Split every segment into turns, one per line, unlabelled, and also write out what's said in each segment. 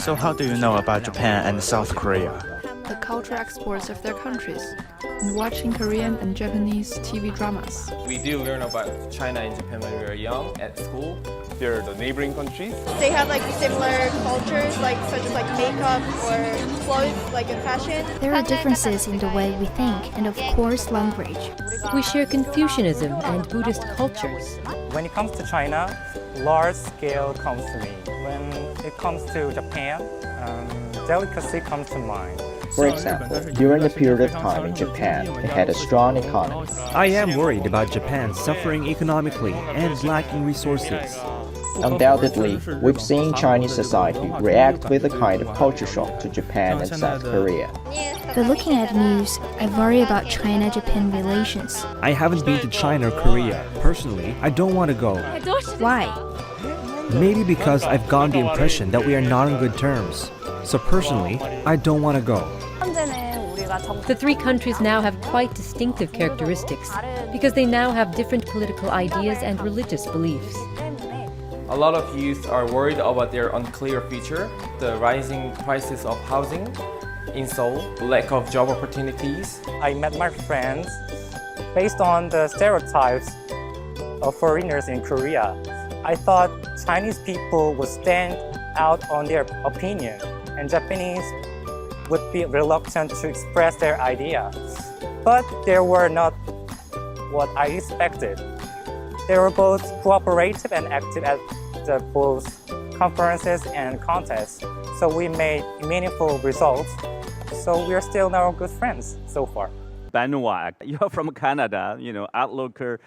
So how do you know about Japan and South Korea?
The cultural exports of their countries, and watching Korean and Japanese TV dramas.
We do learn about China and Japan when we were young at school.
They're the neighboring countries.
They have similar cultures, such as makeup or clothes, in fashion.
There are differences in the way we think, and of course language.
We share Confucianism and Buddhist cultures.
When it comes to China, large scale comes to me. When it comes to Japan, delicacy comes to mind.
For example, during the period of time in Japan, it had a strong economy.
I am worried about Japan suffering economically and lacking resources.
Undoubtedly, we've seen Chinese society react with a kind of culture shock to Japan and South Korea.
But looking at news, I worry about China-Japan relations.
I haven't been to China or Korea. Personally, I don't want to go.
Why?
Maybe because I've gotten the impression that we are not on good terms. So personally, I don't want to go.
The three countries now have quite distinctive characteristics because they now have different political ideas and religious beliefs.
A lot of youth are worried about their unclear future, the rising prices of housing in Seoul, lack of job opportunities.
I met my friends based on the stereotypes of foreigners in Korea. I thought Chinese people would stand out on their opinion, and Japanese would be reluctant to express their idea. But they were not what I expected. They were both cooperative and active at both conferences and contests. So we made meaningful results. So we're still now good friends so far.
Benoit, you're from Canada. Outlook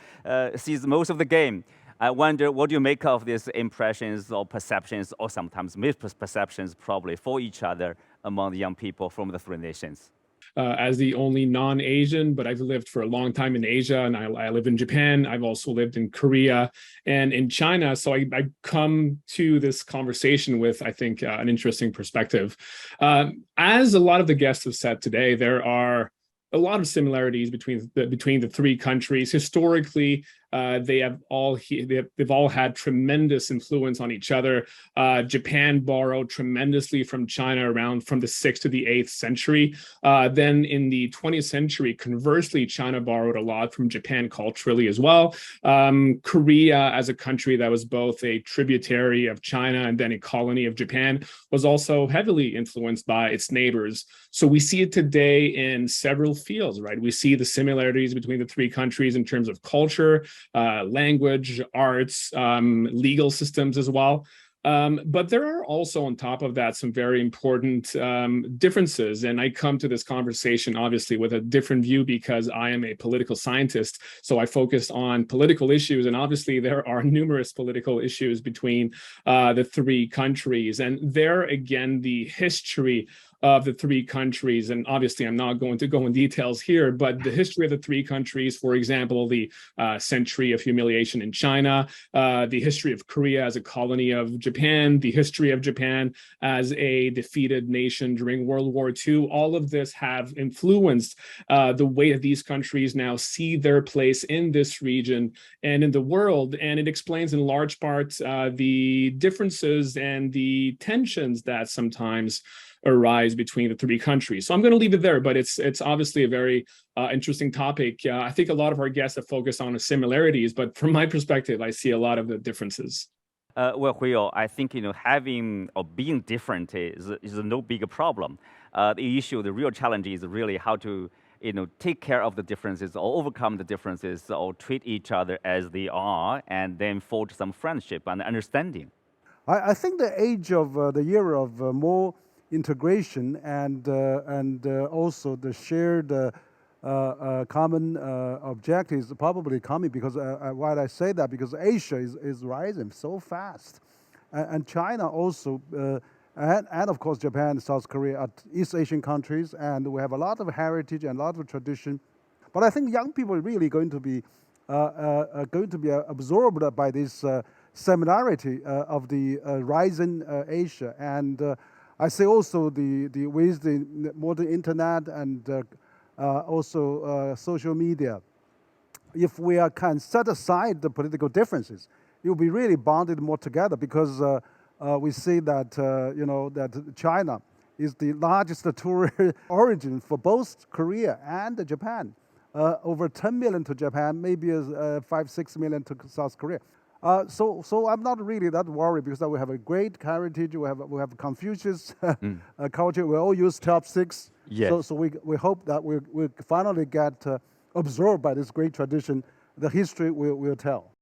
sees most of the game. I wonder, what do you make of these impressions or perceptions, or sometimes misperceptions probably, for each other among the young people from the three nations?
As the only non-Asian, but I've lived for a long time in Asia, and I live in Japan. I've also lived in Korea and in China. So I come to this conversation with, I think, an interesting perspective. As a lot of the guests have said today, there are a lot of similarities between the three countries. Historically, they've all had tremendous influence on each other. Japan borrowed tremendously from China around from the 6th to the 8th century. Then in the 20th century, conversely, China borrowed a lot from Japan culturally as well. Korea, as a country that was both a tributary of China and then a colony of Japan, was also heavily influenced by its neighbors. So we see it today in several fields, right? We see the similarities between the three countries in terms of culture, language, arts, legal systems as well. But there are also, on top of that, some very important differences. And I come to this conversation, obviously, with a different view because I am a political scientist. So I focused on political issues. And obviously, there are numerous political issues between the three countries. And there, again, the history of the three countries, and obviously I'm not going to go in details here, but the history of the three countries, for example, the century of humiliation in China, the history of Korea as a colony of Japan, the history of Japan as a defeated nation during World War II, all of this have influenced the way that these countries now see their place in this region and in the world. And it explains in large part the differences and the tensions that sometimes arise between the three countries. So I'm going to leave it there, but it's obviously a very interesting topic. I think a lot of our guests have focused on the similarities, but from my perspective, I see a lot of the differences.
Well, Huyo, I think having or being different is no big problem. The real challenge is really how to take care of the differences or overcome the differences or treat each other as they are, and then forge some friendship and understanding.
I think the age of the era of more integration and also the shared common objectives probably coming, because why I say that, because Asia is rising so fast, and China also, and of course Japan, South Korea are East Asian countries, and we have a lot of heritage and a lot of tradition. But I think young people are really going to be absorbed by this similarity of the rising Asia. And I say also with the modern internet and also social media, if we can set aside the political differences, you'll be really bonded more together, because we see that that China is the largest tourist origin for both Korea and Japan. Over 10 million to Japan, maybe 5-6 million to South Korea. So I'm not really that worried because we have a great heritage. We have Confucius culture. We all use top 6.
Yes.
So we hope that we finally get absorbed by this great tradition. The history will tell.